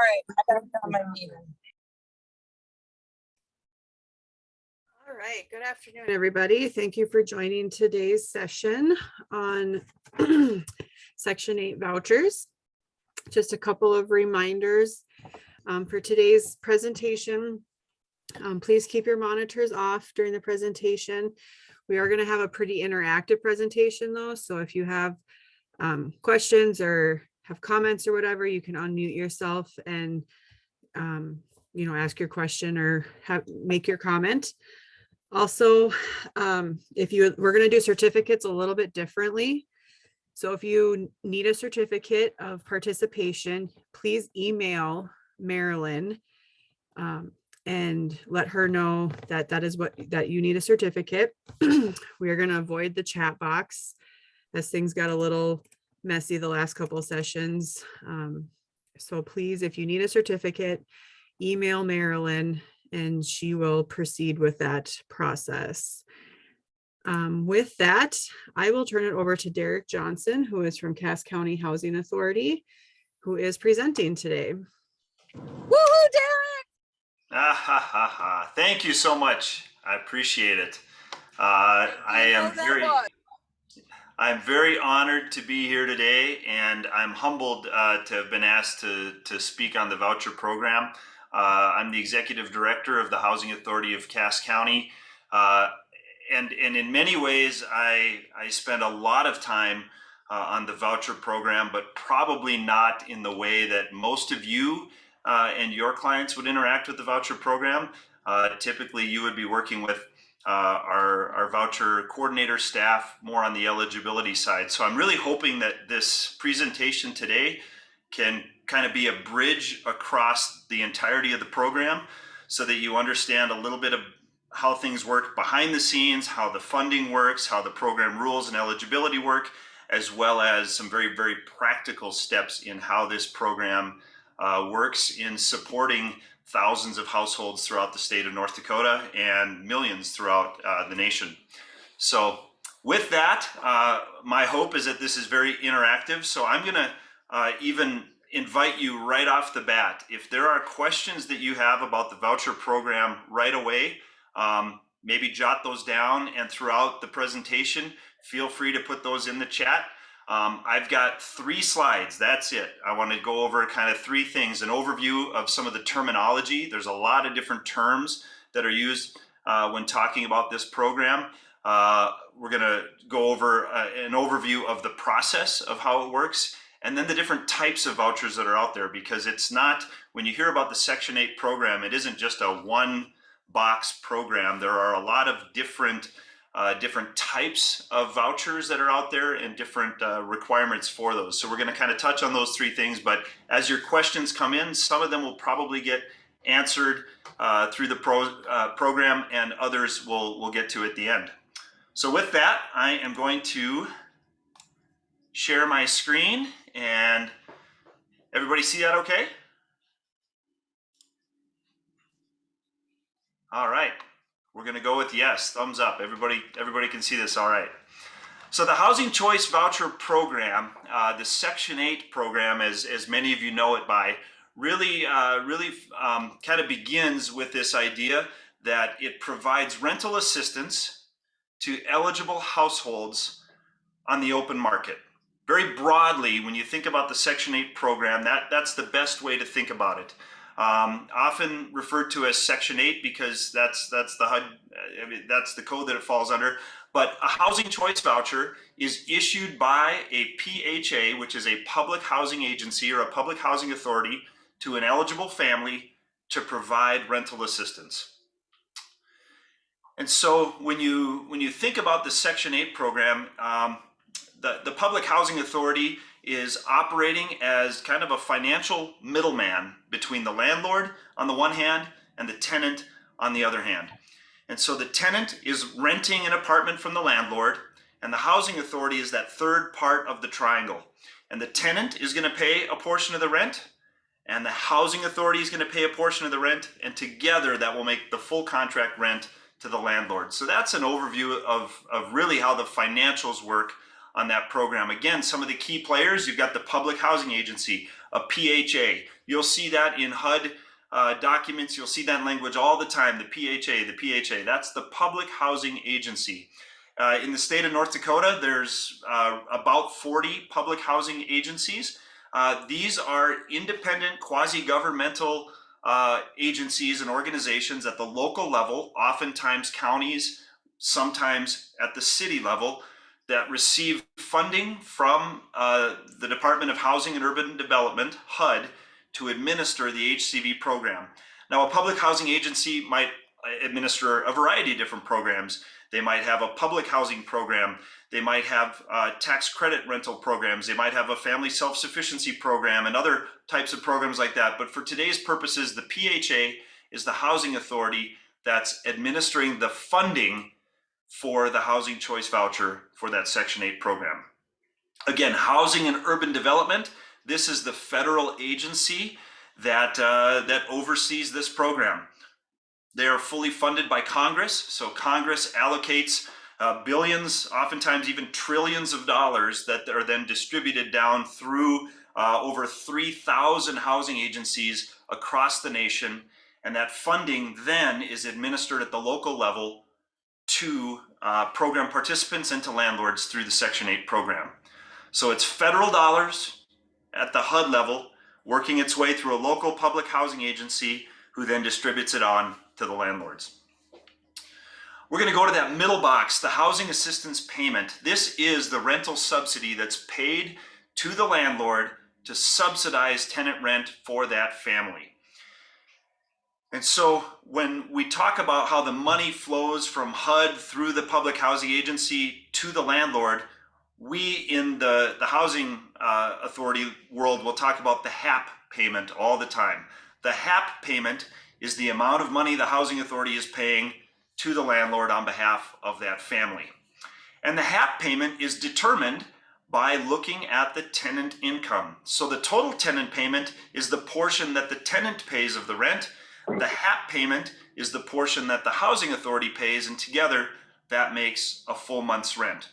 right, I gotta get on my meeting. All right, good afternoon, everybody. Thank you for joining today's session on Section 8 vouchers. Just a couple of reminders for today's presentation. Please keep your monitors off during the presentation. We are going to have a pretty interactive presentation though, so if you have questions or have comments or whatever, you can unmute yourself and ask your question or make your comment. Also, we're going to do certificates a little bit differently. So if you need a certificate of participation, please email Marilyn and let her know that that you need a certificate. We are going to avoid the chat box as things got a little messy the last couple of sessions. So please, if you need a certificate, email Marilyn and she will proceed with that process. With that, I will turn it over to Derek Johnson, who is from Cass County Housing Authority, who is presenting today. Woohoo, Derek! Thank you so much. I appreciate it. I'm very honored to be here today, and I'm humbled to have been asked to speak on the voucher program. I'm the executive director of the Housing Authority of Cass County. And in many ways, I spend a lot of time on the voucher program, but probably not in the way that most of you and your clients would interact with the voucher program. Typically, you would be working with our voucher coordinator staff more on the eligibility side. So I'm really hoping that this presentation today can kind of be a bridge across the entirety of the program so that you understand a little bit of how things work behind the scenes, how the funding works, how the program rules and eligibility work, as well as some very, very practical steps in how this program works in supporting thousands of households throughout the state of North Dakota and millions throughout the nation. So with that, my hope is that this is very interactive. So I'm gonna even invite you right off the bat, if there are questions that you have about the voucher program right away, maybe jot those down, and throughout the presentation, feel free to put those in the chat. I've got 3 slides, that's it. I want to go over kind of 3 things, an overview of some of the terminology. There's a lot of different terms that are used when talking about this program. We're going to go over an overview of the process of how it works, and then the different types of vouchers that are out there, because it's not, when you hear about the Section 8 program, it isn't just a one-box program. There are a lot of different types of vouchers that are out there and different requirements for those. So we're going to kind of touch on those 3 things, but as your questions come in, some of them will probably get answered through the program, and others we'll get to at the end. So with that, I am going to share my screen, and everybody see that okay? All right. We're going to go with yes, thumbs up. Everybody can see this all right. So the Housing Choice Voucher Program, the Section 8 program, as many of you know it by, really kind of begins with this idea that it provides rental assistance to eligible households on the open market. Very broadly, when you think about the Section 8 program, that's the best way to think about it. Often referred to as Section 8 because that's the HUD, that's the code that it falls under. But a housing choice voucher is issued by a PHA, which is a public housing agency or a public housing authority, to an eligible family to provide rental assistance. And so when you think about the Section 8 program, the public housing authority is operating as kind of a financial middleman between the landlord on the one hand and the tenant on the other hand. And so the tenant is renting an apartment from the landlord, and the housing authority is that third part of the triangle. And the tenant is going to pay a portion of the rent, and the housing authority is going to pay a portion of the rent, and together that will make the full contract rent to the landlord. So that's an overview of really how the financials work on that program. Again, some of the key players, you've got the Public Housing Agency, a PHA. You'll see that in HUD documents. You'll see that language all the time, the PHA. That's the Public Housing Agency. In the state of North Dakota, there's about 40 public housing agencies. These are independent, quasi-governmental agencies and organizations at the local level, oftentimes counties, sometimes at the city level, that receive funding from the Department of Housing and Urban Development, HUD, to administer the HCV program. Now, a public housing agency might administer a variety of different programs. They might have a public housing program. They might have tax credit rental programs. They might have a family self-sufficiency program and other types of programs like that. But for today's purposes, the PHA is the housing authority that's administering the funding for the housing choice voucher for that Section 8 program. Again, housing and urban development, this is the federal agency that oversees this program. They are fully funded by Congress, so Congress allocates billions, oftentimes even trillions of dollars that are then distributed down through over 3,000 housing agencies across the nation, and that funding then is administered at the local level to program participants and to landlords through the Section 8 program. So it's federal dollars at the HUD level working its way through a local public housing agency who then distributes it on to the landlords. We're going to go to that middle box, the housing assistance payment. This is the rental subsidy that's paid to the landlord to subsidize tenant rent for that family. And so when we talk about how the money flows from HUD through the public housing agency to the landlord, we in the housing authority world will talk about the HAP payment all the time. The HAP payment is the amount of money the housing authority is paying to the landlord on behalf of that family. And the HAP payment is determined by looking at the tenant income. So the total tenant payment is the portion that the tenant pays of the rent. The HAP payment is the portion that the housing authority pays, and together that makes a full month's rent.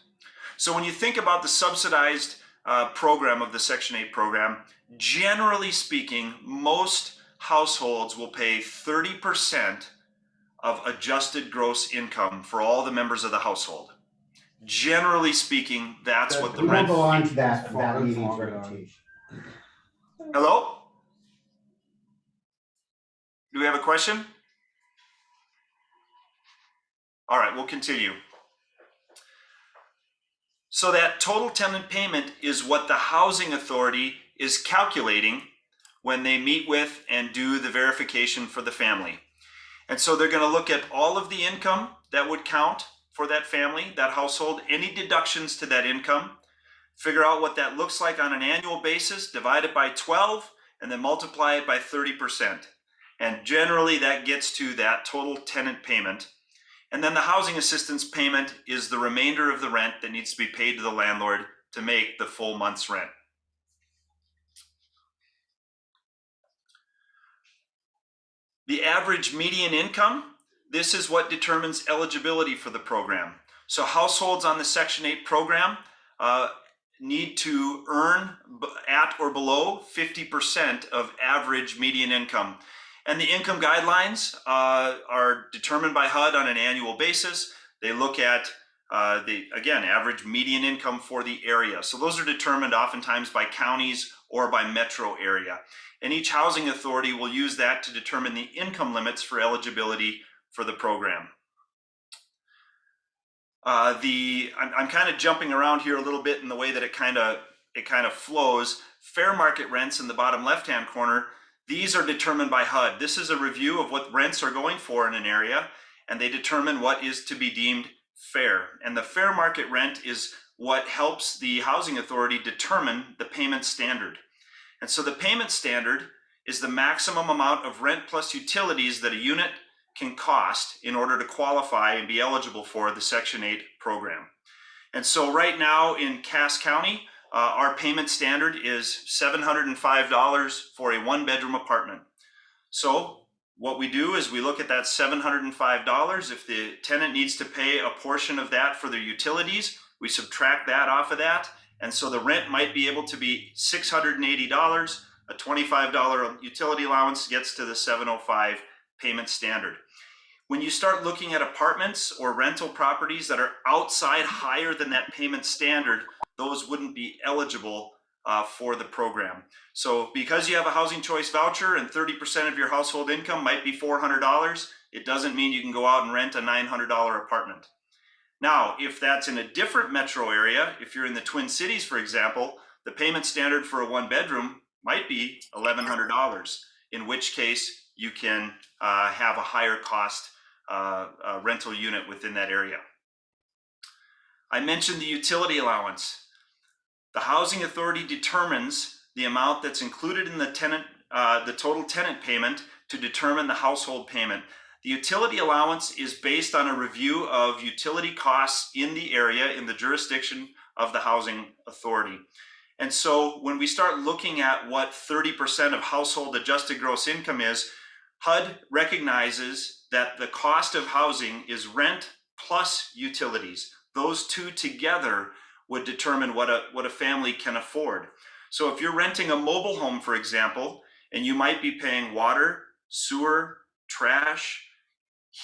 So when you think about the subsidized program of the Section 8 program, generally speaking, most households will pay 30% of adjusted gross income for all the members of the household. Generally speaking, that's what the We rent. won't go on to that meeting's reputation. Hello? Do we have a question? All right, we'll continue. So that total tenant payment is what the housing authority is calculating when they meet with and do the verification for the family. And so they're going to look at all of the income that would count for that family, that household, any deductions to that income, figure out what that looks like on an annual basis, divide it by 12, and then multiply it by 30%. And generally that gets to that total tenant payment. And then the housing assistance payment is the remainder of the rent that needs to be paid to the landlord to make the full month's rent. The average median income, this is what determines eligibility for the program. So households on the Section 8 program need to earn at or below 50% of average median income. And the income guidelines are determined by HUD on an annual basis. They look at again, average median income for the area. So those are determined oftentimes by counties or by metro area. And each housing authority will use that to determine the income limits for eligibility for the program. I'm kind of jumping around here a little bit in the way that it kind of flows. Fair market rents in the bottom left-hand corner, these are determined by HUD. This is a review of what rents are going for in an area, and they determine what is to be deemed fair. And the fair market rent is what helps the housing authority determine the payment standard. And so the payment standard is the maximum amount of rent plus utilities that a unit can cost in order to qualify and be eligible for the Section 8 program. And so right now in Cass County, our payment standard is $705 for a one-bedroom apartment. So what we do is we look at that $705. If the tenant needs to pay a portion of that for their utilities, We subtract that off of that. And so the rent might be able to be $680. A $25 utility allowance gets to the $705 payment standard. When you start looking at apartments or rental properties that are outside higher than that payment standard, those wouldn't be eligible for the program. So because you have a housing choice voucher and 30% of your household income might be $400, it doesn't mean you can go out and rent a $900 apartment. Now, if that's in a different metro area, if you're in the Twin Cities, for example, the payment standard for a one bedroom might be $1,100, in which case you can have a higher cost rental unit within that area. I mentioned the utility allowance. The housing authority determines the amount that's included in the total tenant payment to determine the household payment. The utility allowance is based on a review of utility costs in the area, in the jurisdiction of the housing authority. And so when we start looking at what 30% of household adjusted gross income is, HUD recognizes that the cost of housing is rent plus utilities. Those two together would determine what a family can afford. So if you're renting a mobile home, for example, and you might be paying water, sewer, trash,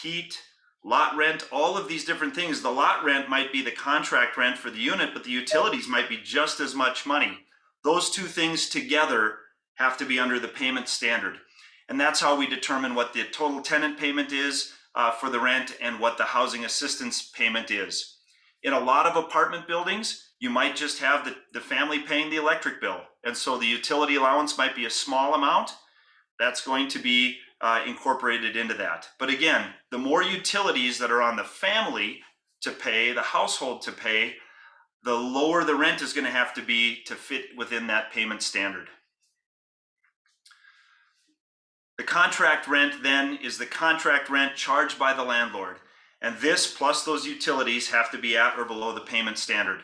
heat, lot rent, all of these different things. The lot rent might be the contract rent for the unit, but the utilities might be just as much money. Those two things together have to be under the payment standard. And that's how we determine what the total tenant payment is for the rent and what the housing assistance payment is. In a lot of apartment buildings, you might just have the family paying the electric bill. And so the utility allowance might be a small amount. That's going to be incorporated into that. But again, the more utilities that are on the family to pay, the household to pay, the lower the rent is going to have to be to fit within that payment standard. The contract rent then is the contract rent charged by the landlord. And this plus those utilities have to be at or below the payment standard.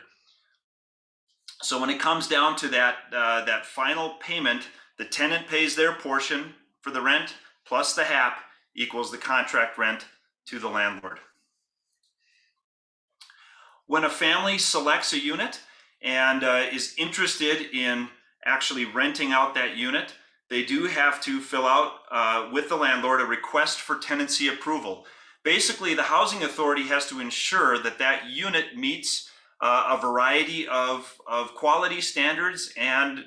So when it comes down to that final payment, the tenant pays their portion for the rent plus the HAP equals the contract rent to the landlord. When a family selects a unit and is interested in actually renting out that unit, they do have to fill out with the landlord a request for tenancy approval. Basically, the housing authority has to ensure that that unit meets a variety of quality standards and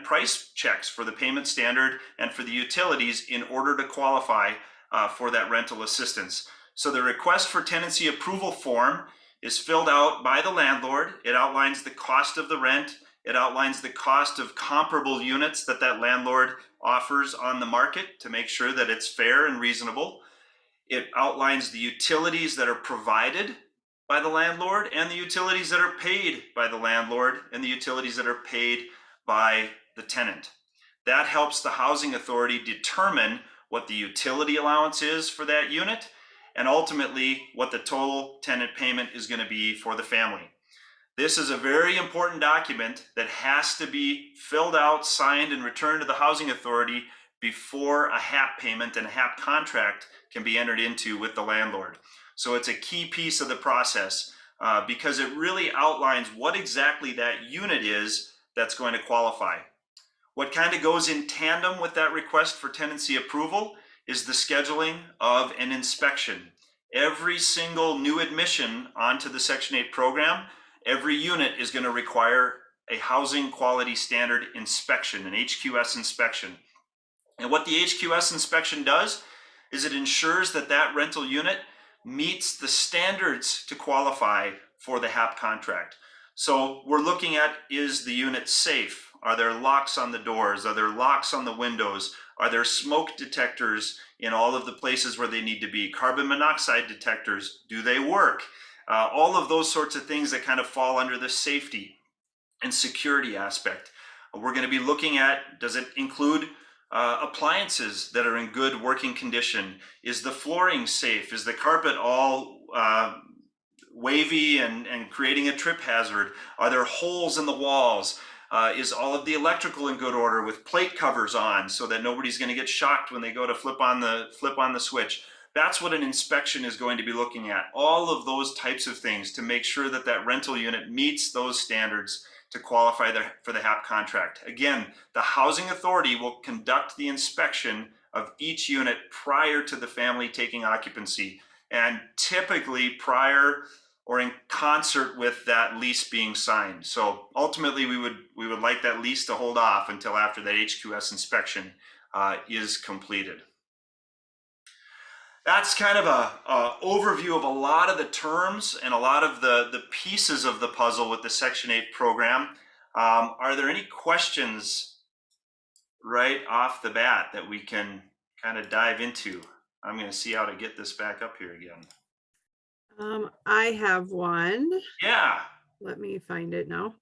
price checks for the payment standard and for the utilities in order to qualify for that rental assistance. So the request for tenancy approval form is filled out by the landlord. It outlines the cost of the rent. It outlines the cost of comparable units that landlord offers on the market to make sure that it's fair and reasonable. It outlines the utilities that are provided by the landlord and the utilities that are paid by the landlord and the utilities that are paid by the tenant. That helps the housing authority determine what the utility allowance is for that unit and ultimately what the total tenant payment is going to be for the family. This is a very important document that has to be filled out, signed, and returned to the housing authority before a HAP payment and a HAP contract can be entered into with the landlord. So it's a key piece of the process because it really outlines what exactly that unit is that's going to qualify. What kind of goes in tandem with that request for tenancy approval is the scheduling of an inspection. Every single new admission onto the Section 8 program, every unit is going to require a housing quality standard inspection, an HQS inspection. And what the HQS inspection does is it ensures that that rental unit meets the standards to qualify for the HAP contract. So we're looking at, is the unit safe? Are there locks on the doors? Are there locks on the windows? Are there smoke detectors in all of the places where they need to be? Carbon monoxide detectors, do they work? All of those sorts of things that kind of fall under the safety and security aspect. We're going to be looking at, does it include appliances that are in good working condition? Is the flooring safe? Is the carpet all wavy and creating a trip hazard? Are there holes in the walls? Is all of the electrical in good order with plate covers on so that nobody's going to get shocked when they go to flip on the switch? That's what an inspection is going to be looking at. All of those types of things to make sure that that rental unit meets those standards to qualify for the HAP contract. Again, the housing authority will conduct the inspection of each unit prior to the family taking occupancy, and typically prior or in concert with that lease being signed. So ultimately, we would like that lease to hold off until after that HQS inspection is completed. That's kind of a overview of a lot of the terms and a lot of the pieces of the puzzle with the Section 8 program. Are there any questions right off the bat that we can kind of dive into? I'm going to see how to get this back up here again. I have one. Yeah. Let me find it now.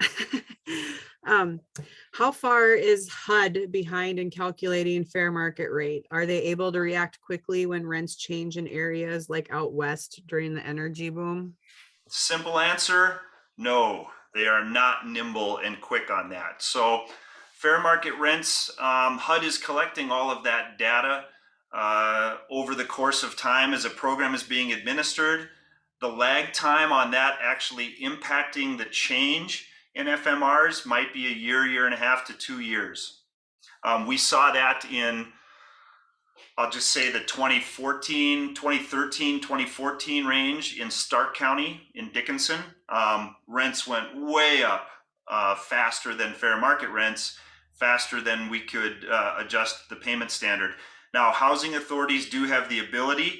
How far is HUD behind in calculating fair market rate? Are they able to react quickly when rents change in areas like out west during the energy boom? Simple answer, no. They are not nimble and quick on that. So fair market rents, HUD is collecting all of that data over the course of time as a program is being administered. The lag time on that actually impacting the change in FMRs might be a year, year and a half to 2 years. We saw that in, I'll just say the 2013, 2014 range in Stark County in Dickinson. Rents went way up faster than fair market rents, faster than we could adjust the payment standard. Now, housing authorities do have the ability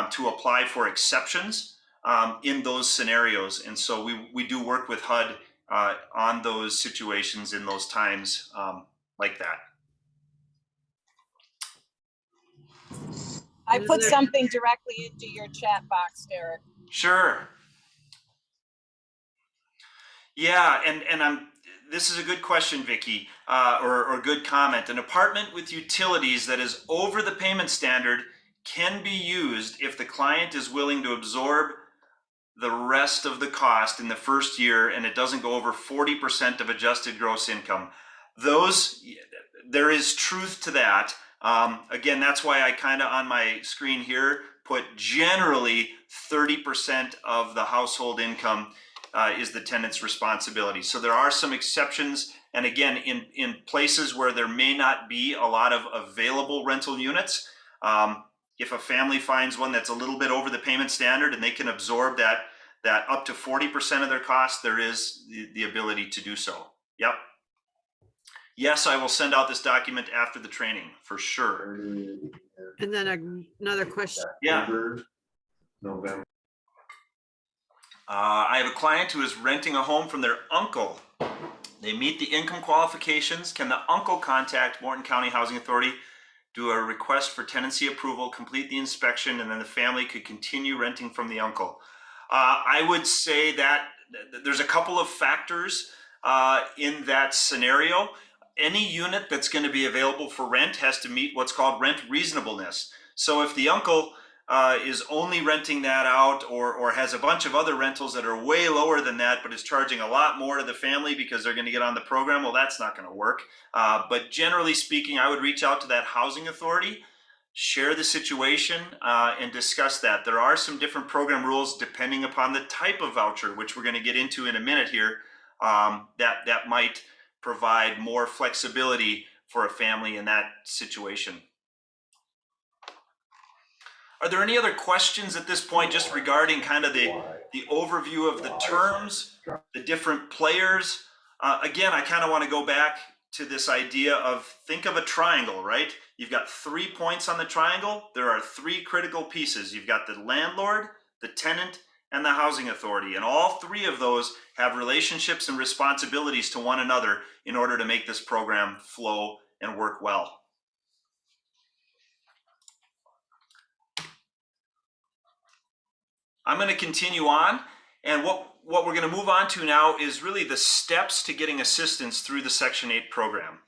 to apply for exceptions in those scenarios. And so we do work with HUD on those situations in those times like that. I put something directly into your chat box, Derek. Sure. Yeah, and this is a good question, Vicki, or good comment. An apartment with utilities that is over the payment standard can be used if the client is willing to absorb the rest of the cost in the first year and it doesn't go over 40% of adjusted gross income. There is truth to that. Again, that's why I kind of on my screen here put generally 30% of the household income is the tenant's responsibility. So there are some exceptions. And again, in places where there may not be a lot of available rental units, if a family finds one that's a little bit over the payment standard and they can absorb that up to 40% of their cost, there is the ability to do so. Yep. Yes, I will send out this document after the training for sure. And then another question. Yeah. November. I have a client who is renting a home from their uncle. They meet the income qualifications. Can the uncle contact Morton County Housing Authority, do a request for tenancy approval, complete the inspection, and then the family could continue renting from the uncle? I would say that there's a couple of factors in that scenario. Any unit that's going to be available for rent has to meet what's called rent reasonableness. So if the uncle is only renting that out or has a bunch of other rentals that are way lower than that, but is charging a lot more to the family because they're going to get on the program, well, that's not going to work. But generally speaking, I would reach out to that housing authority, share the situation, and discuss that. There are some different program rules depending upon the type of voucher, which we're going to get into in a minute here, that might provide more flexibility for a family in that situation. Are there any other questions at this point just regarding kind of the overview of the terms, the different players? Again, I kind of want to go back to this idea of, think of a triangle, right? You've got 3 points on the triangle. There are 3 critical pieces. You've got the landlord, the tenant, and the housing authority. And all 3 of those have relationships and responsibilities to one another in order to make this program flow and work well. I'm going to continue on, and what we're going to move on to now is really the steps to getting assistance through the Section 8 program.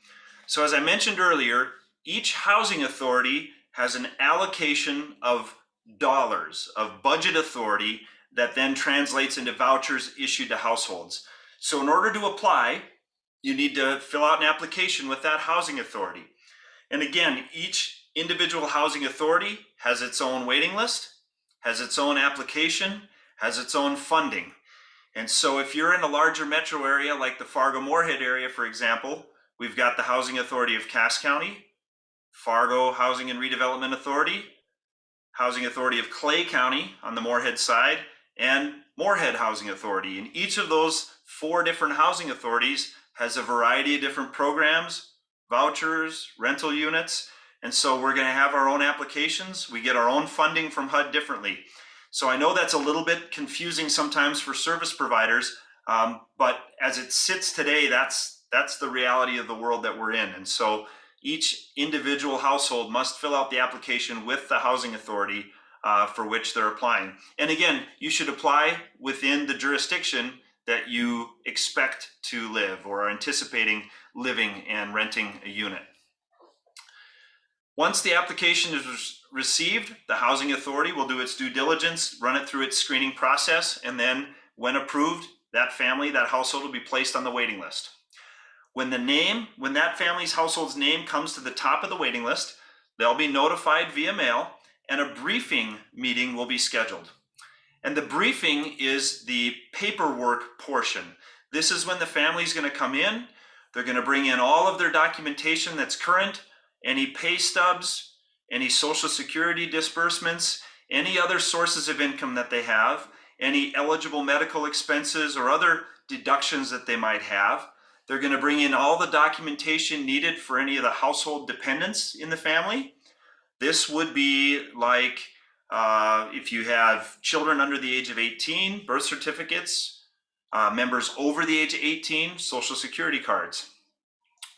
So as I mentioned earlier, each housing authority has an allocation of dollars of budget authority that then translates into vouchers issued to households. So in order to apply, you need to fill out an application with that housing authority. And again, each individual housing authority has its own waiting list, has its own application, has its own funding. And so if you're in a larger metro area like the Fargo-Moorhead area, for example, we've got the Housing Authority of Cass County, Fargo Housing and Redevelopment Authority, Housing Authority of Clay County on the Moorhead side, and Moorhead Housing Authority. And each of those 4 different housing authorities has a variety of different programs, vouchers, rental units. And so we're going to have our own applications. We get our own funding from HUD differently. So I know that's a little bit confusing sometimes for service providers, but as it sits today, that's the reality of the world that we're in. And so each individual household must fill out the application with the housing authority for which they're applying. And again, you should apply within the jurisdiction that you expect to live or are anticipating living and renting a unit. Once the application is received, the housing authority will do its due diligence, run it through its screening process, and then when approved, that family, that household will be placed on the waiting list. When that family's household's name comes to the top of the waiting list, they'll be notified via mail and a briefing meeting will be scheduled. And the briefing is the paperwork portion. This is when the family's going to come in. They're going to bring in all of their documentation that's current, any pay stubs, any Social Security disbursements, any other sources of income that they have, any eligible medical expenses or other deductions that they might have. They're going to bring in all the documentation needed for any of the household dependents in the family. This would be like if you have children under the age of 18, birth certificates, members over the age of 18, Social Security cards.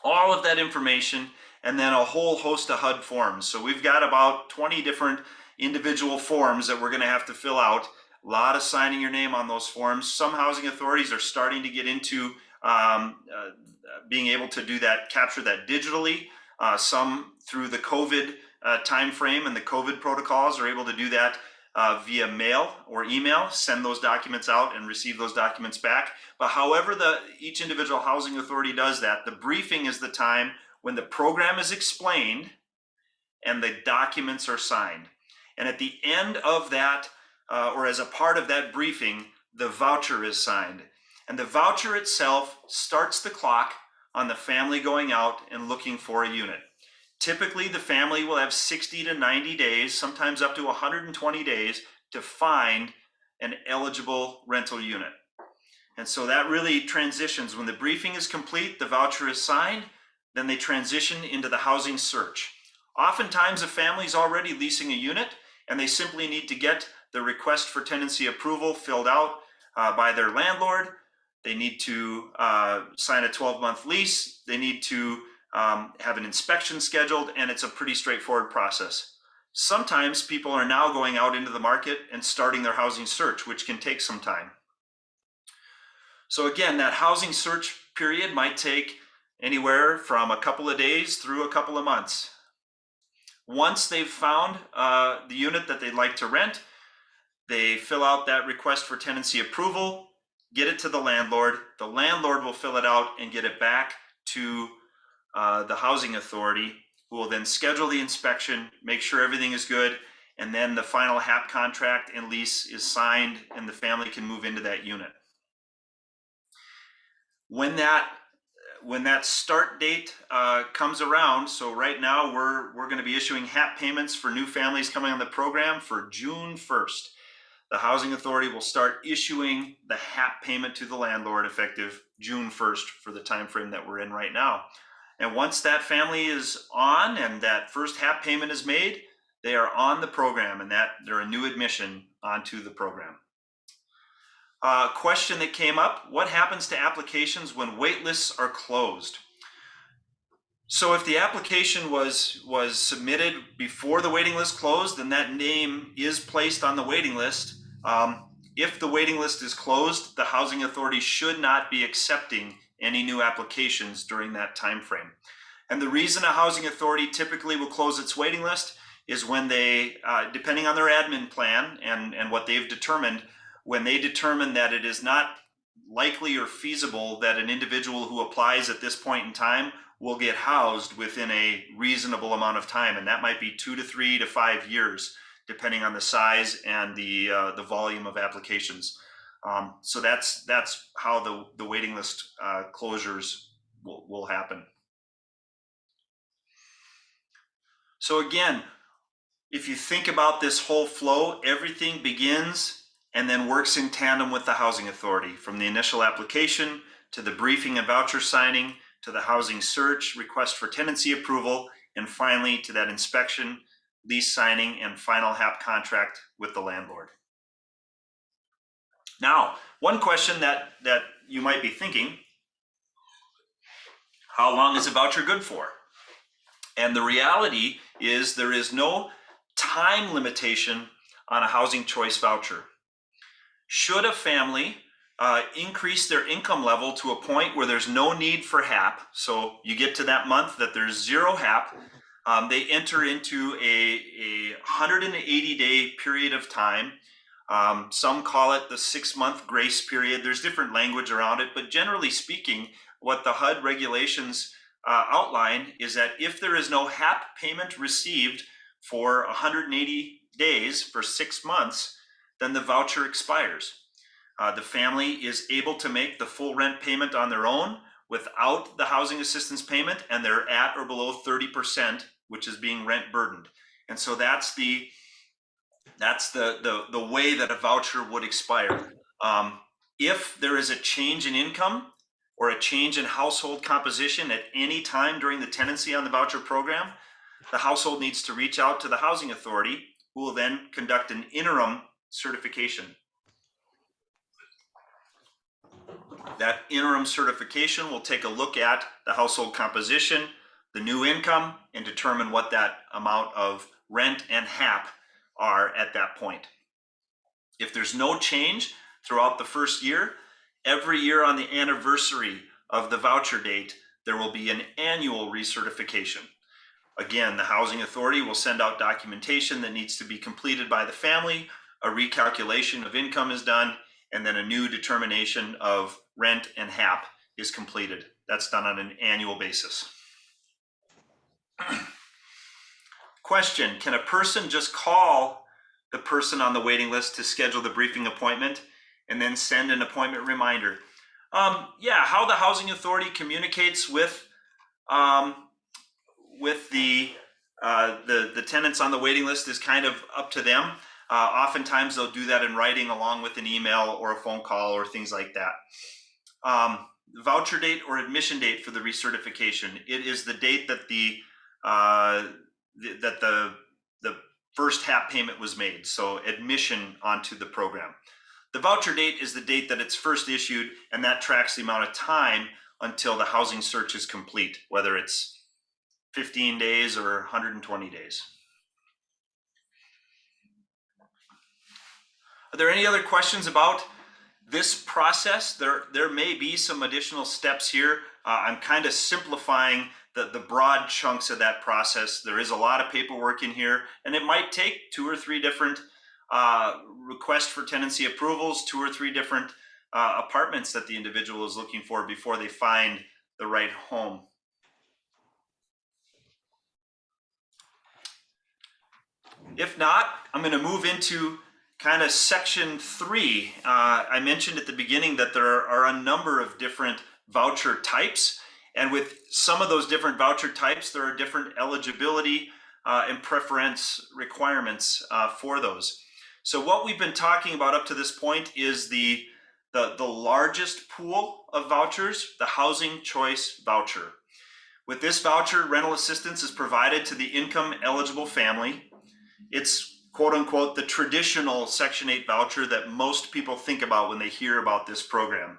All of that information, and then a whole host of HUD forms. So we've got about 20 different individual forms that we're going to have to fill out. A lot of signing your name on those forms. Some housing authorities are starting to get into being able to do that, capture that digitally. Some through the COVID time frame and the COVID protocols are able to do that via mail or email, send those documents out and receive those documents back. But however each individual housing authority does that, the briefing is the time when the program is explained and the documents are signed. And at the end of that, or as a part of that briefing, the voucher is signed. And the voucher itself starts the clock on the family going out and looking for a unit. Typically, the family will have 60 to 90 days, sometimes up to 120 days, to find an eligible rental unit. And so that really transitions. When the briefing is complete, the voucher is signed, then they transition into the housing search. Oftentimes, a family is already leasing a unit, and they simply need to get the request for tenancy approval filled out by their landlord. They need to sign a 12-month lease. They need to have an inspection scheduled, and it's a pretty straightforward process. Sometimes people are now going out into the market and starting their housing search, which can take some time. So again, that housing search period might take anywhere from a couple of days through a couple of months. Once they've found the unit that they'd like to rent, they fill out that request for tenancy approval, get it to the landlord. The landlord will fill it out and get it back to the housing authority, who will then schedule the inspection, make sure everything is good, and then the final HAP contract and lease is signed and the family can move into that unit. When that start date comes around, so right now we're going to be issuing HAP payments for new families coming on the program for June 1st. The housing authority will start issuing the HAP payment to the landlord effective June 1st for the time frame that we're in right now. And once that family is on and that first HAP payment is made, they are on the program and that they're a new admission onto the program. Question that came up: what happens to applications when wait lists are closed? So if the application was submitted before the waiting list closed, then that name is placed on the waiting list. If the waiting list is closed, the housing authority should not be accepting any new applications during that time frame. And the reason a housing authority typically will close its waiting list is when they, depending on their admin plan and what they've determined, when they determine that it is not likely or feasible that an individual who applies at this point in time will get housed within a reasonable amount of time, and that might be 2 to 3 to 5 years, depending on the size and the volume of applications. So that's how the waiting list closures will happen. So again, if you think about this whole flow, everything begins and then works in tandem with the housing authority, from the initial application to the briefing and voucher signing, to the housing search, request for tenancy approval, and finally to that inspection, lease signing, and final HAP contract with the landlord. Now, one question that you might be thinking, how long is a voucher good for? And the reality is there is no time limitation on a housing choice voucher. Should a family increase their income level to a point where there's no need for HAP, so you get to that month that there's 0 HAP, they enter into a 180-day period of time. Some call it the 6-month grace period. There's different language around it, but generally speaking, what the HUD regulations outline is that if there is no HAP payment received for 180 days, for 6 months, then the voucher expires. The family is able to make the full rent payment on their own without the housing assistance payment, and they're at or below 30%, which is being rent burdened. And so that's the way that a voucher would expire. If there is a change in income or a change in household composition at any time during the tenancy on the voucher program, the household needs to reach out to the housing authority, who will then conduct an interim certification. That interim certification will take a look at the household composition, the new income, and determine what that amount of rent and HAP are at that point. If there's no change throughout the first year, every year on the anniversary of the voucher date, there will be an annual recertification. Again, the housing authority will send out documentation that needs to be completed by the family, a recalculation of income is done, and then a new determination of rent and HAP is completed. That's done on an annual basis. Question, can a person just call the person on the waiting list to schedule the briefing appointment and then send an appointment reminder? Yeah, how the housing authority communicates with the tenants on the waiting list is kind of up to them. Oftentimes they'll do that in writing along with an email or a phone call or things like that. Voucher date or admission date for the recertification. It is the date that the first HAP payment was made, so admission onto the program. The voucher date is the date that it's first issued, and that tracks the amount of time until the housing search is complete, whether it's 15 days or 120 days. Are there any other questions about this process? There may be some additional steps here. I'm kind of simplifying the broad chunks of that process. There is a lot of paperwork in here, and it might take 2 or 3 different requests for tenancy approvals, 2 or 3 different apartments that the individual is looking for before they find the right home. If not, I'm going to move into kind of section 3. I mentioned at the beginning that there are a number of different voucher types, and with some of those different voucher types, there are different eligibility and preference requirements for those. So what we've been talking about up to this point is the largest pool of vouchers, the housing choice voucher. With this voucher, rental assistance is provided to the income eligible family. It's quote unquote the traditional Section 8 voucher that most people think about when they hear about this program.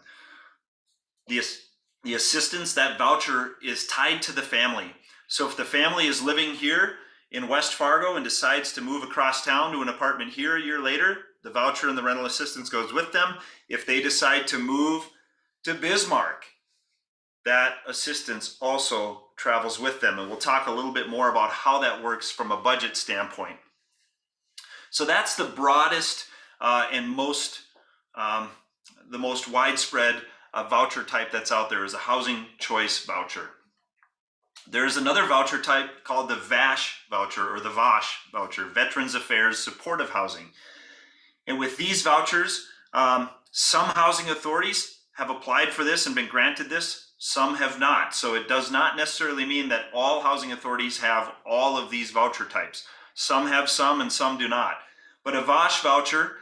The assistance, that voucher, is tied to the family. So if the family is living here in West Fargo and decides to move across town to an apartment here a year later, the voucher and the rental assistance goes with them. If they decide to move to Bismarck, that assistance also travels with them. And we'll talk a little bit more about how that works from a budget standpoint. So that's the broadest and the most widespread voucher type that's out there, is a housing choice voucher. There's another voucher type called the VASH voucher, or the VOUCH voucher, Veterans Affairs Supportive Housing. And with these vouchers, some housing authorities have applied for this and been granted this, some have not. So it does not necessarily mean that all housing authorities have all of these voucher types. Some have some and some do not. But a VOSH voucher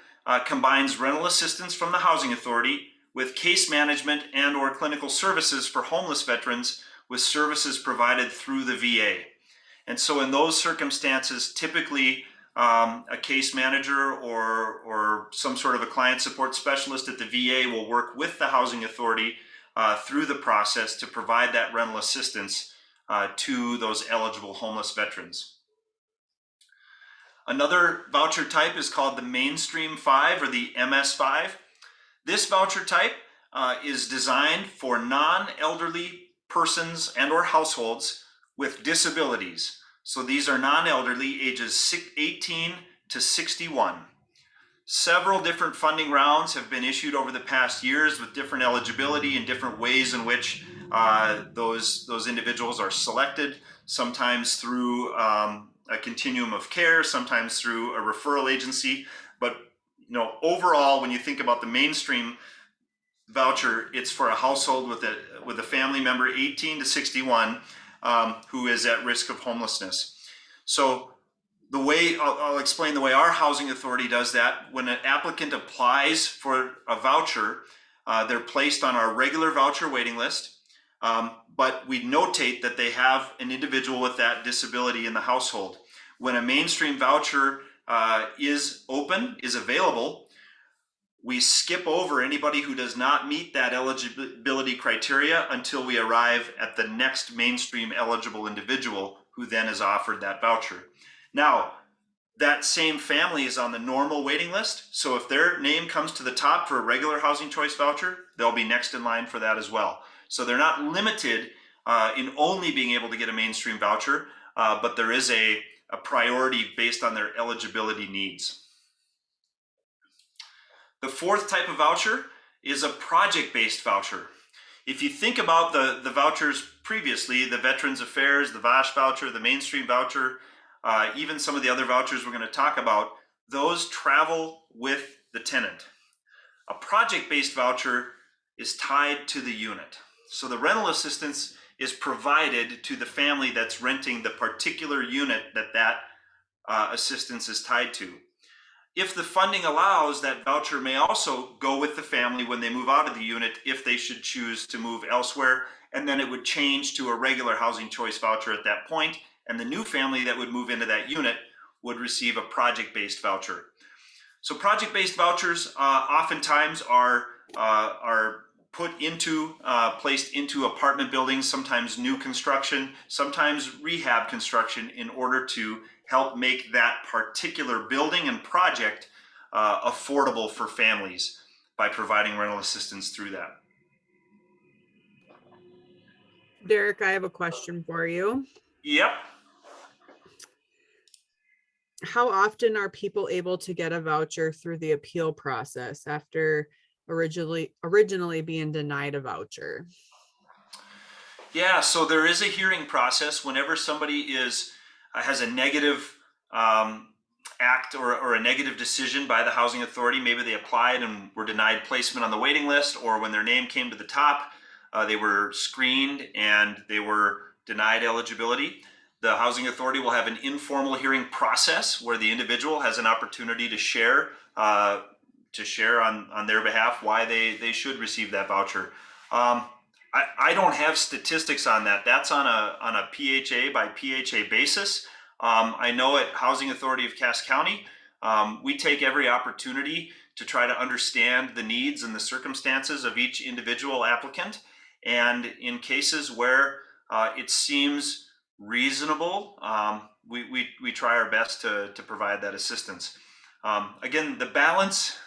combines rental assistance from the housing authority with case management and or clinical services for homeless veterans with services provided through the VA. And so in those circumstances, typically a case manager or some sort of a client support specialist at the VA will work with the housing authority through the process to provide that rental assistance to those eligible homeless veterans. Another voucher type is called the Mainstream 5 or the MS5. This voucher type is designed for non-elderly persons and or households with disabilities. So these are non-elderly, ages 18 to 61. Several different funding rounds have been issued over the past years with different eligibility and different ways in which those individuals are selected, sometimes through a continuum of care, sometimes through a referral agency. But overall, when you think about the Mainstream voucher, it's for a household with a family member 18 to 61 who is at risk of homelessness. So the way I'll explain the way our housing authority does that. When an applicant applies for a voucher, they're placed on our regular voucher waiting list, but we notate that they have an individual with that disability in the household. When a Mainstream voucher is available, we skip over anybody who does not meet that eligibility criteria until we arrive at the next Mainstream eligible individual who then is offered that voucher. Now, that same family is on the normal waiting list. So if their name comes to the top for a regular housing choice voucher, they'll be next in line for that as well. So they're not limited in only being able to get a Mainstream voucher, but there is a priority based on their eligibility needs. The fourth type of voucher is a project-based voucher. If you think about the vouchers previously, the Veterans Affairs, the VOSH voucher, the Mainstream voucher, even some of the other vouchers we're going to talk about, those travel with the tenant. A project-based voucher is tied to the unit. So the rental assistance is provided to the family that's renting the particular unit that assistance is tied to. If the funding allows, that voucher may also go with the family when they move out of the unit if they should choose to move elsewhere, and then it would change to a regular housing choice voucher at that point, and the new family that would move into that unit would receive a project-based voucher. So project-based vouchers oftentimes are placed into apartment buildings, sometimes new construction, sometimes rehab construction, in order to help make that particular building and project affordable for families by providing rental assistance through that. Derek, I have a question for you. Yep. How often are people able to get a voucher through the appeal process after originally being denied a voucher? Yeah, so there is a hearing process whenever somebody has a negative act or a negative decision by the housing authority. Maybe they applied and were denied placement on the waiting list, or when their name came to the top, they were screened and they were denied eligibility. The housing authority will have an informal hearing process where the individual has an opportunity to share on their behalf why they should receive that voucher. I don't have statistics on that. That's on a PHA by PHA basis. I know at Housing Authority of Cass County, we take every opportunity to try to understand the needs and the circumstances of each individual applicant. And in cases where it seems reasonable, we try our best to provide that assistance. Again, the balance,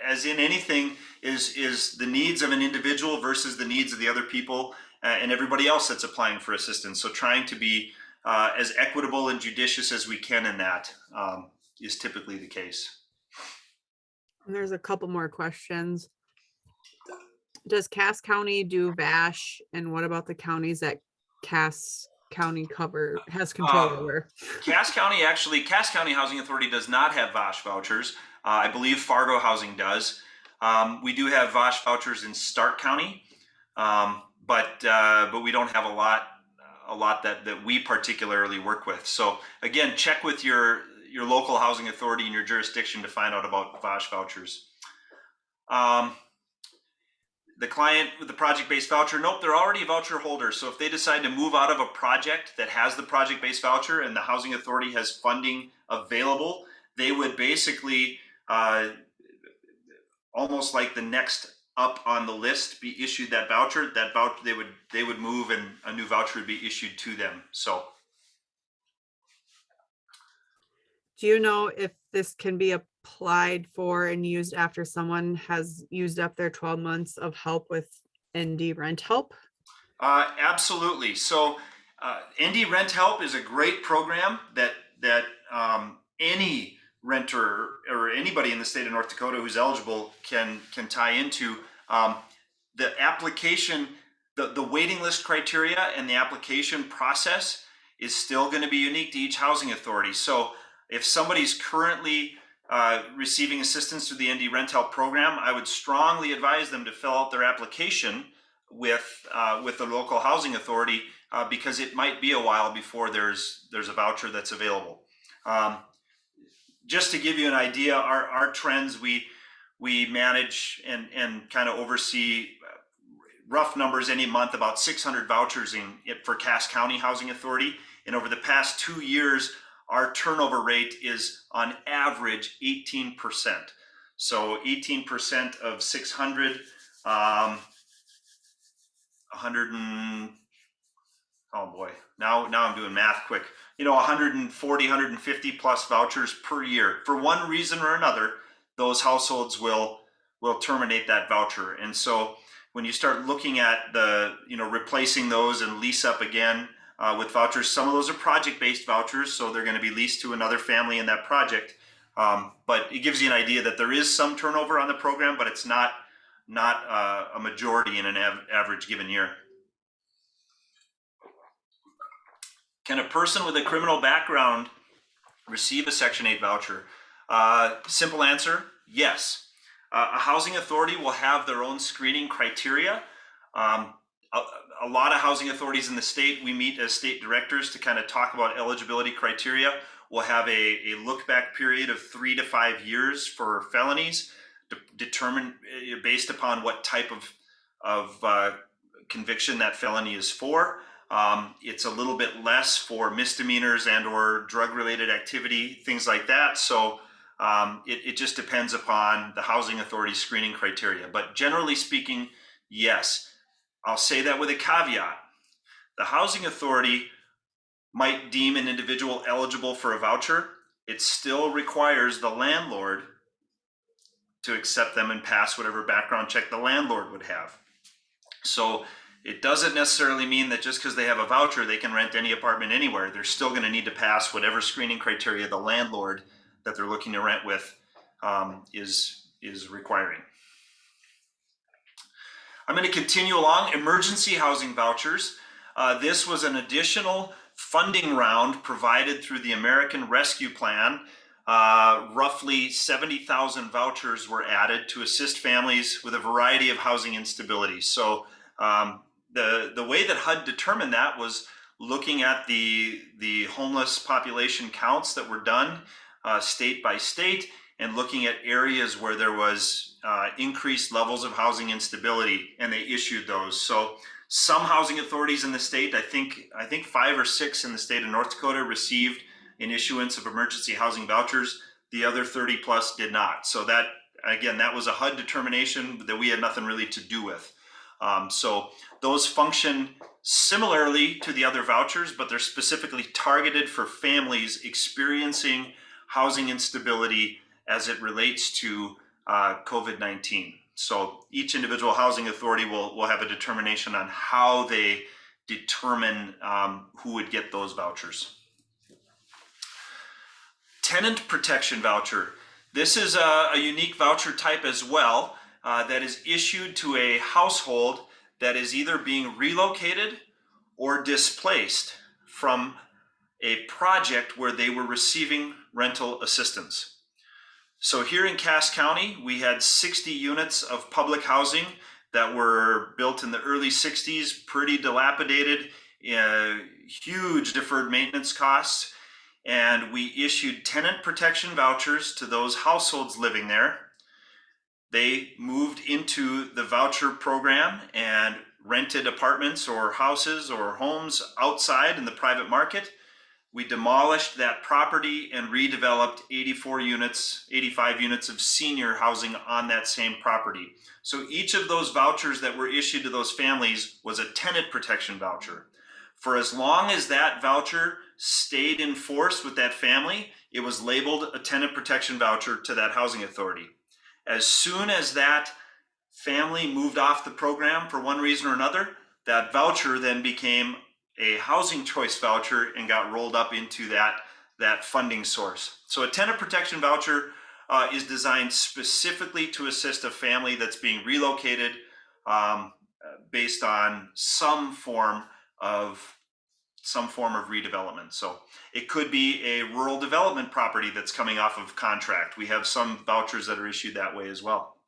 as in anything, is the needs of an individual versus the needs of the other people and everybody else that's applying for assistance. So trying to be as equitable and judicious as we can in that is typically the case. And there's a couple more questions. Does Cass County do VASH? And what about the counties that Cass County has control over? Cass County Housing Authority does not have vouchers. I believe Fargo Housing does. We do have vouchers in Stark County, but we don't have a lot that we particularly work with. So again, check with your local housing authority in your jurisdiction to find out about vouchers. The client with the project-based voucher, nope, they're already a voucher holder. So if they decide to move out of a project that has the project-based voucher and the housing authority has funding available, they would basically almost like the next up on the list be issued that voucher. That voucher they would move and a new voucher would be issued to them. So Do you know if this can be applied for and used after someone has used up their 12 months of help with ND rent help? Absolutely. So ND Rent Help is a great program that any renter or anybody in the state of North Dakota who's eligible can tie into. The application, the waiting list criteria and the application process is still going to be unique to each housing authority. So if somebody's currently receiving assistance through the ND Rent Help program, I would strongly advise them to fill out their application with the local housing authority because it might be a while before there's a voucher that's available. Just to give you an idea, our trends, we manage and kind of oversee rough numbers any month, about 600 vouchers for Cass County Housing Authority. And over the past 2 years, our turnover rate is on average 18%. So 18% of 600, 100 and, oh boy, now I'm doing math quick. 140, 150 plus vouchers per year. For one reason or another, those households will terminate that voucher. And so when you start looking at replacing those and lease up again with vouchers, some of those are project-based vouchers, so they're going to be leased to another family in that project. But it gives you an idea that there is some turnover on the program, but it's not a majority in an average given year. Can a person with a criminal background receive a Section 8 voucher? Simple answer, yes. A housing authority will have their own screening criteria. A lot of housing authorities in the state, we meet as state directors to kind of talk about eligibility criteria. We'll have a look back period of 3 to 5 years for felonies, determined based upon what type of conviction that felony is for. It's a little bit less for misdemeanors and or drug-related activity, things like that. So it just depends upon the housing authority screening criteria. But generally speaking, yes. I'll say that with a caveat. The housing authority might deem an individual eligible for a voucher. It still requires the landlord to accept them and pass whatever background check the landlord would have. So it doesn't necessarily mean that just because they have a voucher, they can rent any apartment anywhere. They're still going to need to pass whatever screening criteria the landlord that they're looking to rent with is requiring. I'm going to continue along. Emergency housing vouchers. This was an additional funding round provided through the American Rescue Plan. Roughly 70,000 vouchers were added to assist families with a variety of housing instability. So the way that HUD determined that was looking at the homeless population counts that were done state by state and looking at areas where there was increased levels of housing instability, and they issued those. So some housing authorities in the state, I think 5 or 6 in the state of North Dakota received an issuance of emergency housing vouchers. The other 30 plus did not. So that, again, that was a HUD determination that we had nothing really to do with. So those function similarly to the other vouchers, but they're specifically targeted for families experiencing housing instability as it relates to COVID-19. So each individual housing authority will have a determination on how they determine who would get those vouchers. Tenant protection voucher. This is a unique voucher type as well that is issued to a household that is either being relocated or displaced from a project where they were receiving rental assistance. So here in Cass County, we had 60 units of public housing that were built in the early 60s, pretty dilapidated, huge deferred maintenance costs. And we issued tenant protection vouchers to those households living there. They moved into the voucher program and rented apartments or houses or homes outside in the private market. We demolished that property and redeveloped 84 units, 85 units of senior housing on that same property. So each of those vouchers that were issued to those families was a tenant protection voucher. For as long as that voucher stayed in force with that family, it was labeled a tenant protection voucher to that housing authority. As soon as that family moved off the program for one reason or another, that voucher then became a housing choice voucher and got rolled up into that funding source. So a tenant protection voucher is designed specifically to assist a family that's being relocated based on some form of redevelopment. So it could be a rural development property that's coming off of contract. We have some vouchers that are issued that way as well.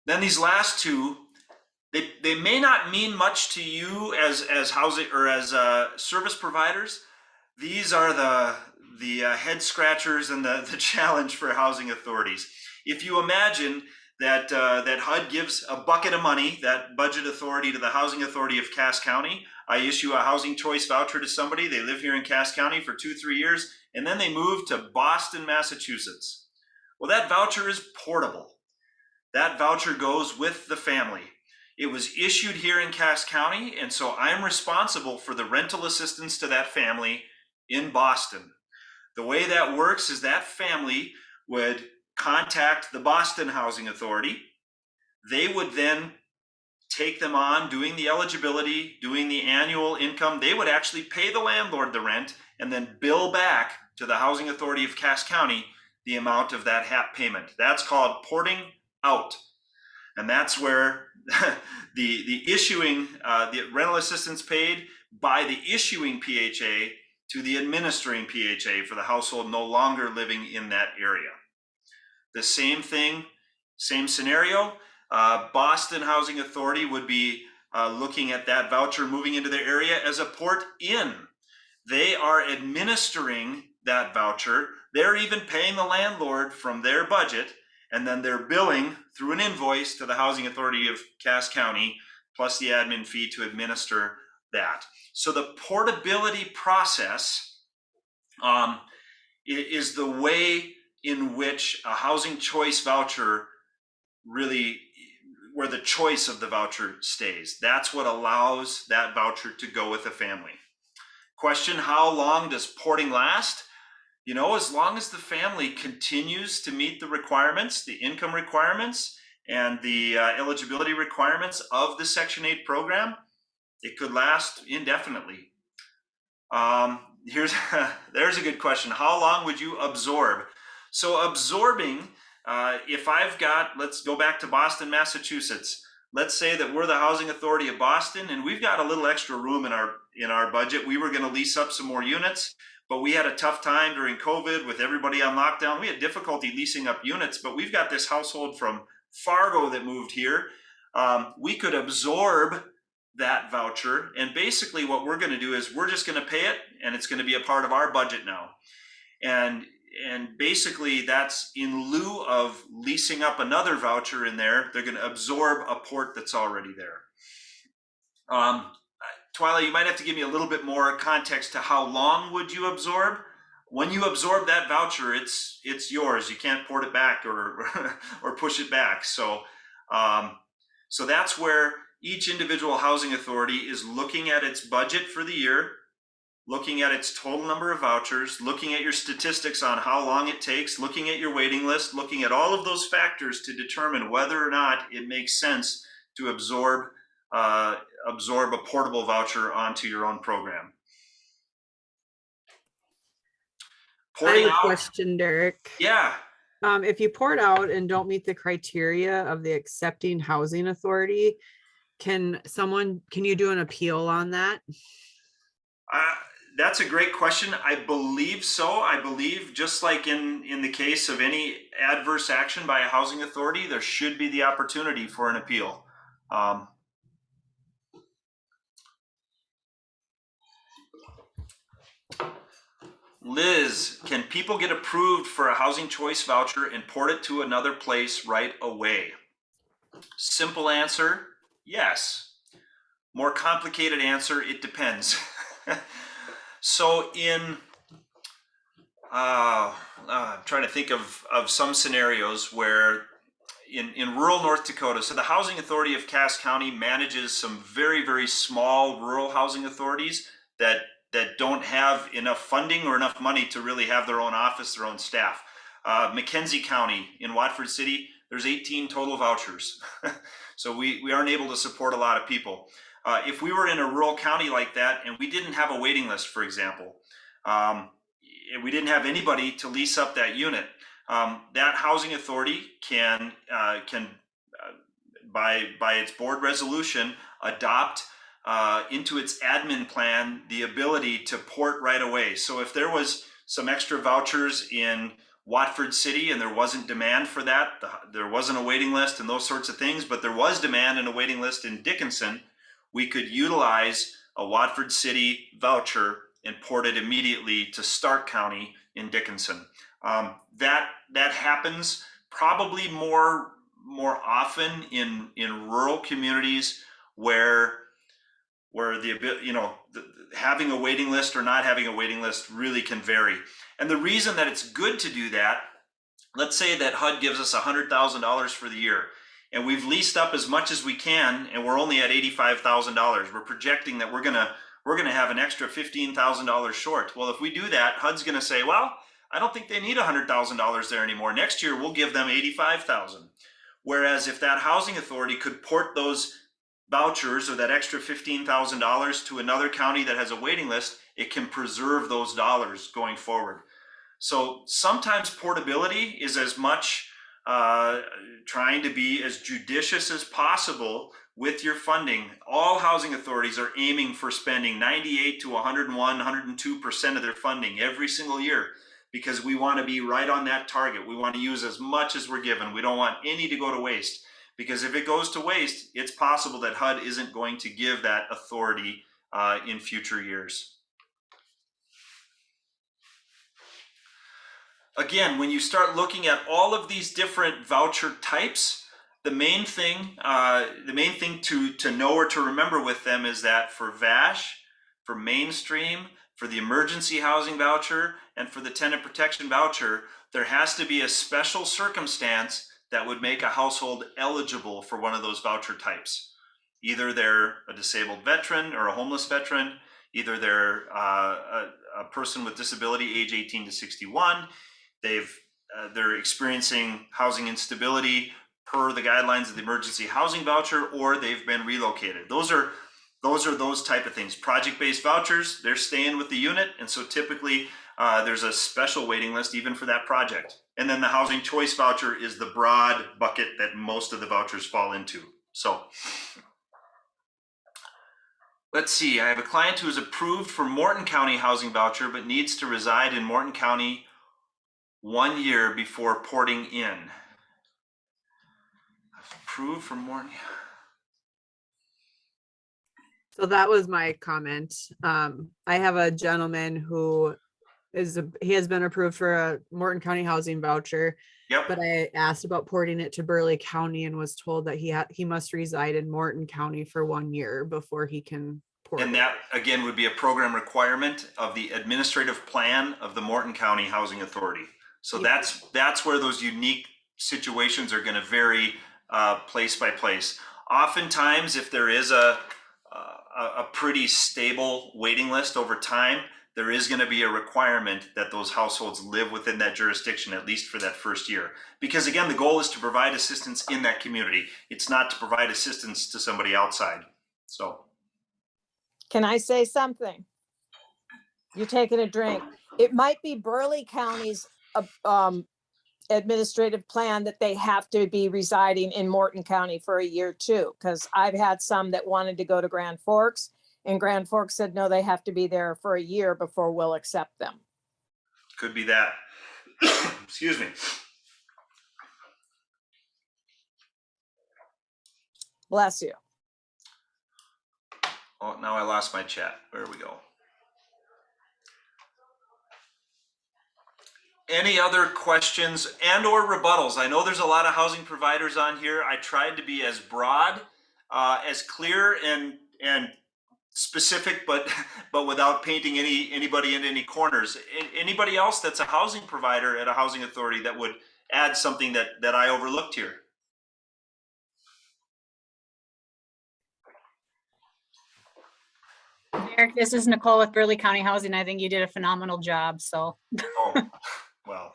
Then these last two, they may not mean much to you as housing or as service providers. These are the head scratchers and the challenge for housing authorities. If you imagine that HUD gives a bucket of money, that budget authority, to the housing authority of Cass County. I issue a housing choice voucher to somebody. They live here in Cass County for 2-3 years, and then they move to Boston, Massachusetts. Well, that voucher is portable. That voucher goes with the family. It was issued here in Cass County, and so I'm responsible for the rental assistance to that family in Boston. The way that works is that family would contact the Boston Housing Authority. They would then take them on doing the eligibility, doing the annual income. They would actually pay the landlord the rent and then bill back to the Housing Authority of Cass County the amount of that HAP payment. That's called porting out. And that's where the issuing, the rental assistance paid by the issuing PHA to the administering PHA for the household no longer living in that area. The same thing, same scenario. Boston Housing Authority would be looking at that voucher moving into their area as a port in. They are administering that voucher. They're even paying the landlord from their budget, and then they're billing through an invoice to the Housing Authority of Cass County, plus the admin fee to administer that. So the portability process is the way in which a housing choice voucher really, where the choice of the voucher stays. That's what allows that voucher to go with a family. Question, how long does porting last? You know, as long as the family continues to meet the requirements, the income requirements, and the eligibility requirements of the Section 8 program, it could last indefinitely. There's a good question. How long would you absorb? So absorbing, if I've got, let's go back to Boston, Massachusetts. Let's say that we're the Housing Authority of Boston and we've got a little extra room in our budget. We were going to lease up some more units, but we had a tough time during COVID with everybody on lockdown. We had difficulty leasing up units, but we've got this household from Fargo that moved here. We could absorb that voucher, and basically what we're going to do is we're just going to pay it, and it's going to be a part of our budget now. And basically that's in lieu of leasing up another voucher in there. They're going to absorb a port that's already there. Twyla, you might have to give me a little bit more context to how long would you absorb. When you absorb that voucher, it's yours. You can't port it back or or push it back. So so that's where each individual housing authority is looking at its budget for the year, looking at its total number of vouchers, looking at your statistics on how long it takes, looking at your waiting list, looking at all of those factors to determine whether or not it makes sense to absorb a portable voucher onto your own program. I have a question, Derek. Yeah. If you port out and don't meet the criteria of the accepting housing authority, can you do an appeal on that? That's a great question. I believe so. I believe just like in the case of any adverse action by a housing authority, there should be the opportunity for an appeal. Liz, can people get approved for a housing choice voucher and port it to another place right away? Simple answer, yes. More complicated answer, it depends. So I'm trying to think of some scenarios where in rural North Dakota, so the Housing Authority of Cass County manages some very, very small rural housing authorities that don't have enough funding or enough money to really have their own office, their own staff. McKenzie County in Watford City, there's 18 total vouchers. So we aren't able to support a lot of people. If we were in a rural county like that and we didn't have a waiting list, for example, we didn't have anybody to lease up that unit, that housing authority can by its board resolution, adopt into its admin plan the ability to port right away. So if there was some extra vouchers in Watford City and there wasn't demand for that, there wasn't a waiting list and those sorts of things, but there was demand and a waiting list in Dickinson, we could utilize a Watford City voucher and port it immediately to Stark County in Dickinson. That happens probably more often in rural communities where having a waiting list or not having a waiting list really can vary. And the reason that it's good to do that, let's say that HUD gives us $100,000 for the year, and we've leased up as much as we can, and we're only at $85,000. We're projecting that we're gonna have an extra $15,000 short. Well, if we do that, HUD's gonna say, well, I don't think they need $100,000 there anymore. Next year, we'll give them $85,000. Whereas if that housing authority could port those vouchers or that extra $15,000 to another county that has a waiting list, it can preserve those dollars going forward. So sometimes portability is as much trying to be as judicious as possible with your funding. All housing authorities are aiming for spending 98 to 101, 102% of their funding every single year, because we want to be right on that target. We want to use as much as we're given. We don't want any to go to waste, because if it goes to waste, it's possible that HUD isn't going to give that authority in future years. Again, when you start looking at all of these different voucher types, the main thing to know or to remember with them is that for VASH, for mainstream, for the emergency housing voucher, and for the tenant protection voucher, there has to be a special circumstance that would make a household eligible for one of those voucher types. Either they're a disabled veteran or a homeless veteran, either they're a person with disability age 18 to 61, they're experiencing housing instability per the guidelines of the emergency housing voucher, or they've been relocated. Those are those type of things. Project-based vouchers, they're staying with the unit, and so typically there's a special waiting list even for that project. And then the housing choice voucher is the broad bucket that most of the vouchers fall into. So let's see, I have a client who is approved for Morton County housing voucher but needs to reside in Morton County 1 year before porting in. Approved for Morton. So that was my comment. I have a gentleman who he has been approved for a Morton County housing voucher. Yep. But I asked about porting it to Burleigh County and was told that he must reside in Morton County for 1 year before he can port And it. that again would be a program requirement of the administrative plan of the Morton County Housing Authority. So Yeah. that's where those unique situations are going to vary place by place. Oftentimes, if there is a pretty stable waiting list over time, there is going to be a requirement that those households live within that jurisdiction, at least for that first year. Because again, the goal is to provide assistance in that community. It's not to provide assistance to somebody outside. So. Can I say something? You're taking a drink. It might be Burleigh County's administrative plan that they have to be residing in Morton County for a year too. Because I've had some that wanted to go to Grand Forks, and Grand Forks said, no, they have to be there for a year before we'll accept them. Could be that. Excuse me. Bless you. Oh, now I lost my chat. There we go. Any other questions and or rebuttals? I know there's a lot of housing providers on here. I tried to be as broad, as clear and specific, but without painting anybody into any corners. Anybody else that's a housing provider at a housing authority that would add something that I overlooked here? Eric, this is Nicole with Burley County Housing. I think you did a phenomenal job. So, Oh, well,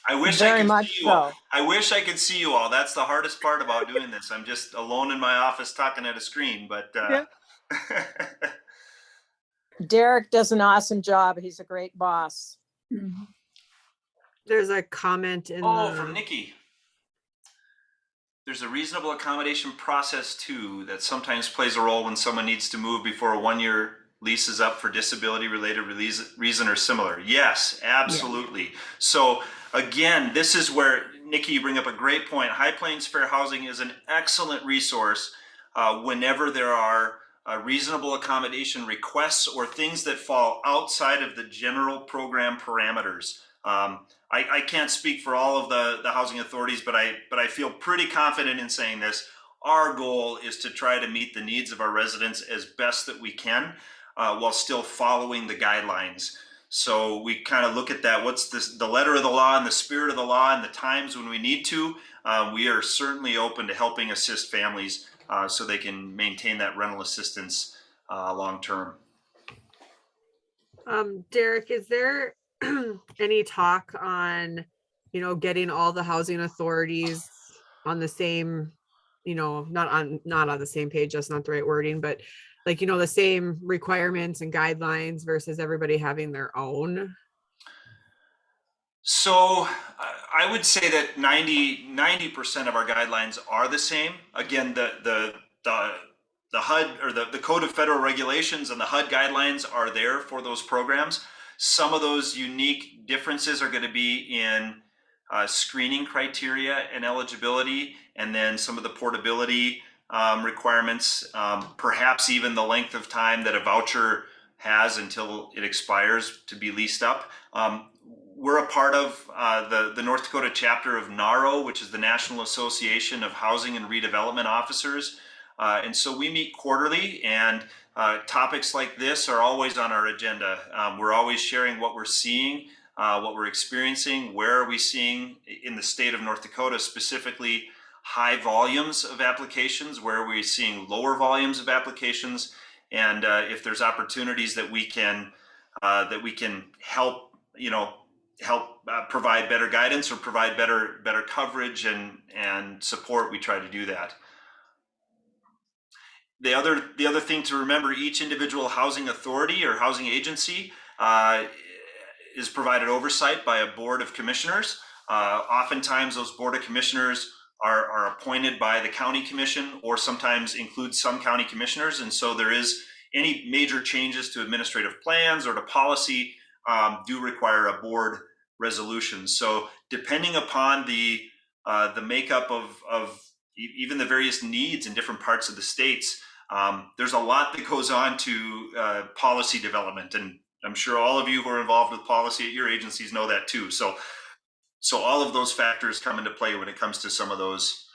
I wish Very I could much see you all. so. I wish I could see you all. That's the hardest part about doing this. I'm just alone in my office talking at a screen, but Derek does an awesome job. He's a great boss. There's a comment in oh, the, from Nikki. There's a reasonable accommodation process too that sometimes plays a role when someone needs to move before a 1-year lease is up for disability related reason or similar. Yes, absolutely. Yeah. So again, this is where, Nikki, you bring up a great point. High Plains Fair Housing is an excellent resource whenever there are reasonable accommodation requests or things that fall outside of the general program parameters. I can't speak for all of the housing authorities, but I feel pretty confident in saying this. Our goal is to try to meet the needs of our residents as best that we can while still following the guidelines. So we kind of look at that. What's the letter of the law and the spirit of the law, and the times when we need to. We are certainly open to helping assist families so they can maintain that rental assistance long term. Derek, is there any talk on, getting all the housing authorities on the same, not on the same page, that's not the right wording, but like, the same requirements and guidelines versus everybody having their own? So I would say that 90% of our guidelines are the same. Again, the HUD or the Code of Federal Regulations and the HUD guidelines are there for those programs. Some of those unique differences are going to be in screening criteria and eligibility, and then some of the portability requirements, perhaps even the length of time that a voucher has until it expires to be leased up. We're a part of the North Dakota chapter of NARO, which is the National Association of Housing and Redevelopment Officers. And so we meet quarterly, and topics like this are always on our agenda. We're always sharing what we're seeing, what we're experiencing, where are we seeing in the state of North Dakota, specifically high volumes of applications, where are we seeing lower volumes of applications, and if there's opportunities that we can help, provide better guidance or provide better coverage and support, we try to do that. The other thing to remember, each individual housing authority or housing agency is provided oversight by a board of commissioners. Oftentimes those board of commissioners are appointed by the county commission, or sometimes include some county commissioners. And so there is any major changes to administrative plans or to policy do require a board resolution. So depending upon the makeup of even the various needs in different parts of the states, there's a lot that goes on to policy development, and I'm sure all of you who are involved with policy at your agencies know that too. So all of those factors come into play when it comes to some of those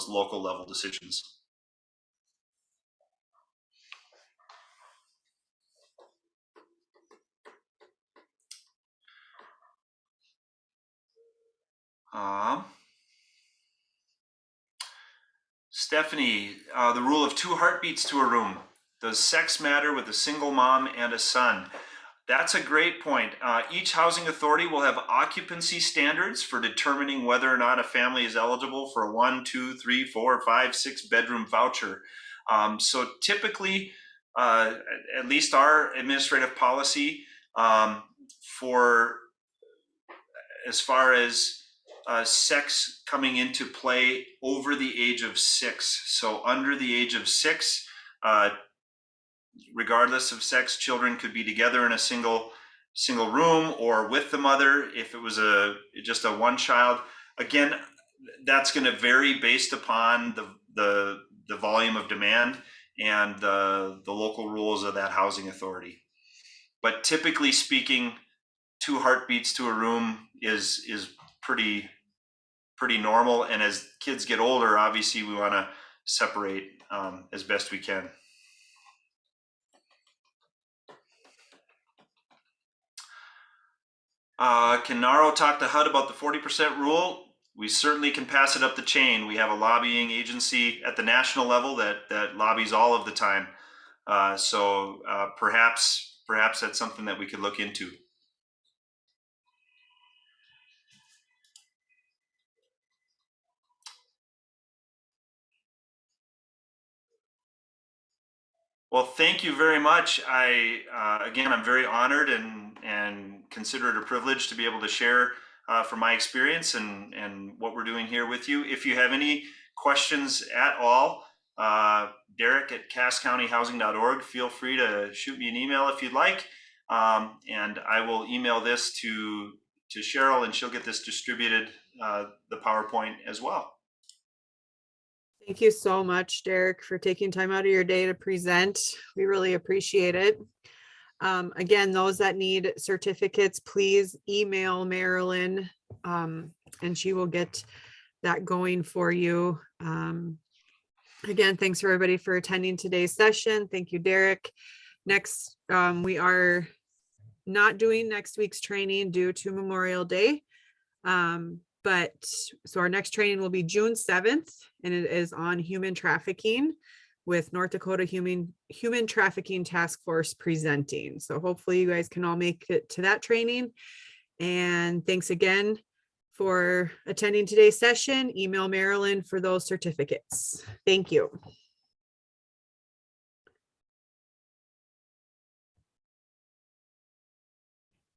local level decisions. Stephanie, the rule of 2 heartbeats to a room. Does sex matter with a single mom and a son? That's a great point. Each housing authority will have occupancy standards for determining whether or not a family is eligible for a 1, 2, 3, 4, 5, 6 bedroom voucher. So typically, at least our administrative policy for as far as sex coming into play over the age of 6. So under the age of 6, regardless of sex, children could be together in a single room or with the mother if it was just a one child. Again, that's going to vary based upon the volume of demand and the local rules of that housing authority. But typically speaking, 2 heartbeats to a room is pretty normal. And as kids get older, obviously we want to separate as best we can. Can Naro talk to HUD about the 40% rule? We certainly can pass it up the chain. We have a lobbying agency at the national level that lobbies all of the time. So perhaps that's something that we could look into. Well, thank you very much. Again, I'm very honored and consider it a privilege to be able to share from my experience and what we're doing here with you. If you have any questions at all, Derek at casscountyhousing.org, feel free to shoot me an email if you'd like. And I will email this to Cheryl, and she'll get this distributed, the PowerPoint as well. Thank you so much, Derek, for taking time out of your day to present. We really appreciate it. Again, those that need certificates, please email Marilyn, and she will get that going for you. Again, thanks for everybody for attending today's session. Thank you, Derek. Next, we are not doing next week's training due to Memorial Day. But so our next training will be June 7th, and it is on human trafficking with North Dakota Human Trafficking Task Force presenting. So hopefully you guys can all make it to that training. And thanks again for attending today's session. Email Marilyn for those certificates. Thank you.